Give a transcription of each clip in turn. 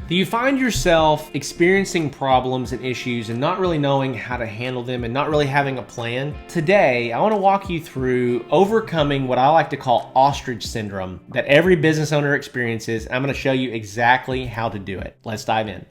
Do you find yourself experiencing problems and issues and not really knowing how to handle them and not really having a plan? Today, I want to walk you through overcoming what I like to call ostrich syndrome that every business owner experiences. I'm going to show you exactly how to do it. Let's dive in.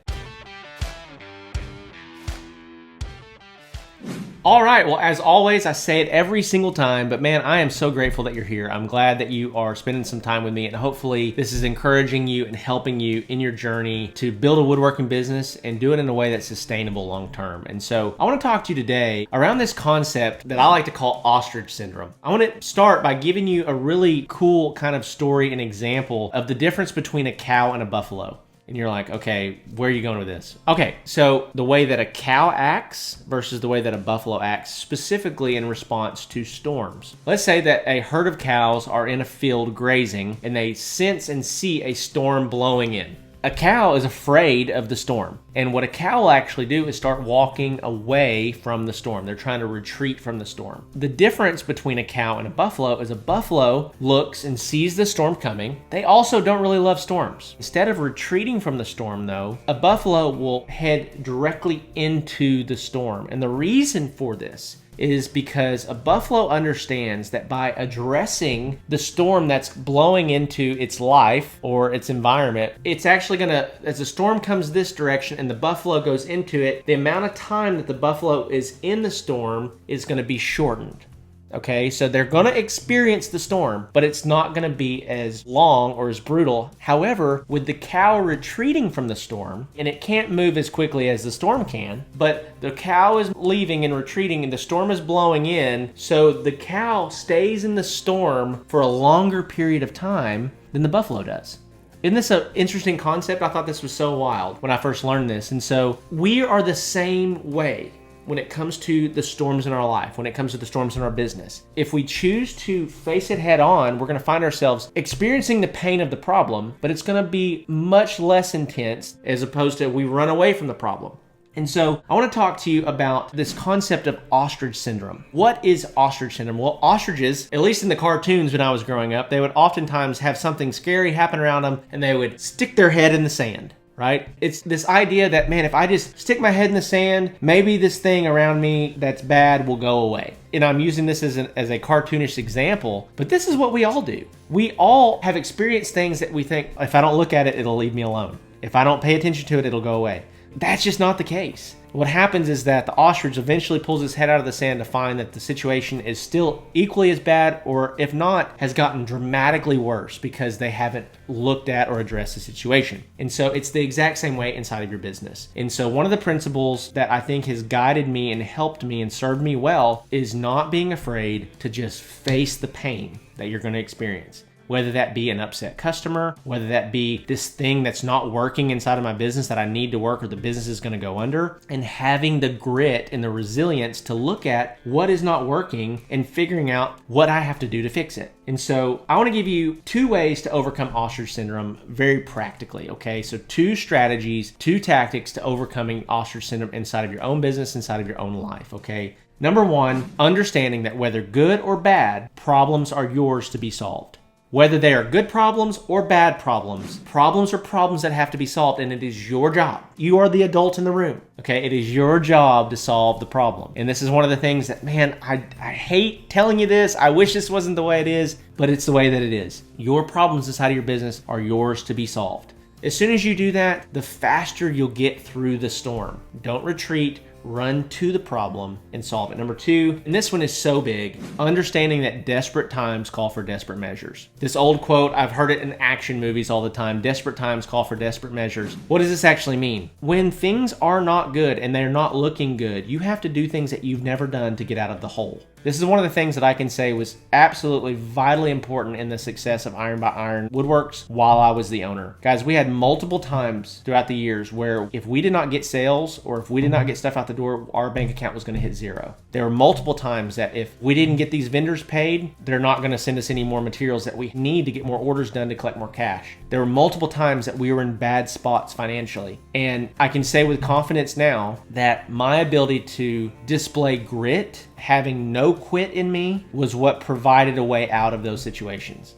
All right, well, as always, I say it every single time, but man, I am so grateful that you're here. I'm glad that you are spending some time with me, and hopefully this is encouraging you and helping you in your journey to build a woodworking business and do it in a way that's sustainable long term. And so I want to talk to you today around this concept that I like to call ostrich syndrome. I want to start by giving you a really cool kind of story and example of the difference between a cow and a buffalo. And you're like, okay, where are you going with this? Okay, so the way that a cow acts versus the way that a buffalo acts, specifically in response to storms. Let's say that a herd of cows are in a field grazing and they sense and see a storm blowing in. A cow is afraid of the storm. And what a cow will actually do is start walking away from the storm. They're trying to retreat from the storm. The difference between a cow and a buffalo is a buffalo looks and sees the storm coming. They also don't really love storms. Instead of retreating from the storm though, a buffalo will head directly into the storm. And the reason for this is because a buffalo understands that by addressing the storm that's blowing into its life or its environment, it's actually gonna, as the storm comes this direction and the buffalo goes into it, the amount of time that the buffalo is in the storm is gonna be shortened. Okay, so they're gonna experience the storm, but it's not gonna be as long or as brutal. However, with the cow retreating from the storm, and it can't move as quickly as the storm can, but the cow is leaving and retreating and the storm is blowing in, so the cow stays in the storm for a longer period of time than the buffalo does. Isn't this an interesting concept? I thought this was so wild when I first learned this. And so we are the same way when it comes to the storms in our life, when it comes to the storms in our business. If we choose to face it head on, we're gonna find ourselves experiencing the pain of the problem, but it's gonna be much less intense as opposed to we run away from the problem. And so I want to talk to you about this concept of ostrich syndrome. What is ostrich syndrome? Well, ostriches, at least in the cartoons when I was growing up, they would oftentimes have something scary happen around them and they would stick their head in the sand. Right? It's this idea that, man, if I just stick my head in the sand, maybe this thing around me that's bad will go away. And I'm using this as a cartoonish example, but this is what we all do. We all have experienced things that we think, if I don't look at it, it'll leave me alone. If I don't pay attention to it, it'll go away. That's just not the case. What happens is that the ostrich eventually pulls his head out of the sand to find that the situation is still equally as bad, or if not, has gotten dramatically worse because they haven't looked at or addressed the situation. And so it's the exact same way inside of your business. And so one of the principles that I think has guided me and helped me and served me well is not being afraid to just face the pain that you're going to experience. Whether that be an upset customer, whether that be this thing that's not working inside of my business that I need to work or the business is going to go under, and having the grit and the resilience to look at what is not working and figuring out what I have to do to fix it. And so I want to give you 2 ways to overcome ostrich syndrome very practically, okay? So 2 strategies, 2 tactics to overcoming ostrich syndrome inside of your own business, inside of your own life, okay? Number 1, understanding that whether good or bad, problems are yours to be solved. Whether they are good problems or bad problems are problems that have to be solved, and it is your job. You are the adult in the room, okay? It is your job to solve the problem. And this is one of the things that, man, I hate telling you this. I wish this wasn't the way it is, but it's the way that it is. Your problems inside of your business are yours to be solved. As soon as you do that, the faster you'll get through the storm. Don't retreat. Run to the problem and solve it. Number 2, and this one is so big, understanding that desperate times call for desperate measures. This old quote, I've heard it in action movies all the time, desperate times call for desperate measures. What does this actually mean? When things are not good and they're not looking good, you have to do things that you've never done to get out of the hole. This is one of the things that I can say was absolutely vitally important in the success of Iron by Iron Woodworks while I was the owner. Guys, we had multiple times throughout the years where if we did not get sales or if we did not get stuff out the door, our bank account was going to hit 0. There were multiple times that if we didn't get these vendors paid, they're not going to send us any more materials that we need to get more orders done to collect more cash. There were multiple times that we were in bad spots financially. And I can say with confidence now that my ability to display grit, having no quit in me, was what provided a way out of those situations.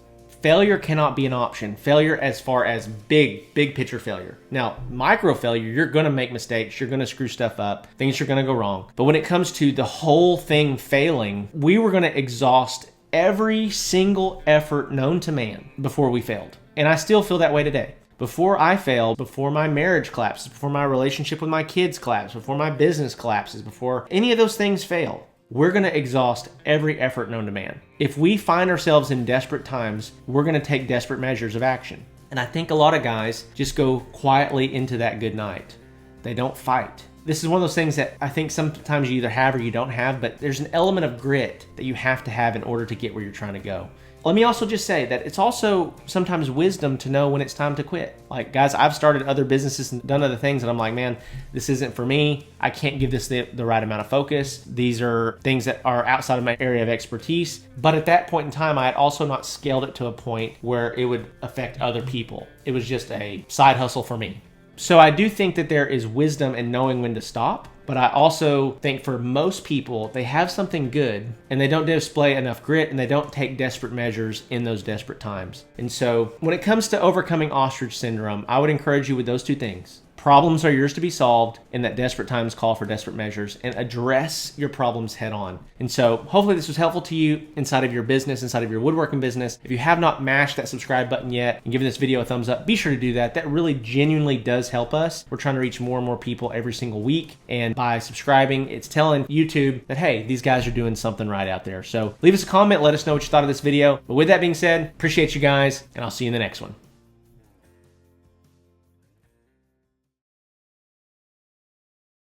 failure cannot be an option. Failure as far as big picture failure. Now, micro failure, you're going to make mistakes. You're going to screw stuff up. Things are going to go wrong. But when it comes to the whole thing failing, we were going to exhaust every single effort known to man before we failed. And I still feel that way today. Before I failed, before my marriage collapses, before my relationship with my kids collapses, before my business collapses, before any of those things fail, we're going to exhaust every effort known to man. If we find ourselves in desperate times, we're going to take desperate measures of action. And I think a lot of guys just go quietly into that good night. They don't fight. This is one of those things that I think sometimes you either have or you don't have, but there's an element of grit that you have to have in order to get where you're trying to go. Let me also just say that it's also sometimes wisdom to know when it's time to quit. Like, guys, I've started other businesses and done other things, and I'm like, man, this isn't for me. I can't give this the right amount of focus. These are things that are outside of my area of expertise. But at that point in time, I had also not scaled it to a point where it would affect other people. It was just a side hustle for me. So I do think that there is wisdom in knowing when to stop. But I also think for most people, they have something good and they don't display enough grit and they don't take desperate measures in those desperate times. And so when it comes to overcoming ostrich syndrome, I would encourage you with those two things. Problems are yours to be solved, and that desperate times call for desperate measures, and address your problems head on. And so hopefully this was helpful to you inside of your business, inside of your woodworking business. If you have not mashed that subscribe button yet and given this video a thumbs up, be sure to do that. That really genuinely does help us. We're trying to reach more and more people every single week. And by subscribing, it's telling YouTube that, hey, these guys are doing something right out there. So leave us a comment. Let us know what you thought of this video. But with that being said, appreciate you guys, and I'll see you in the next one.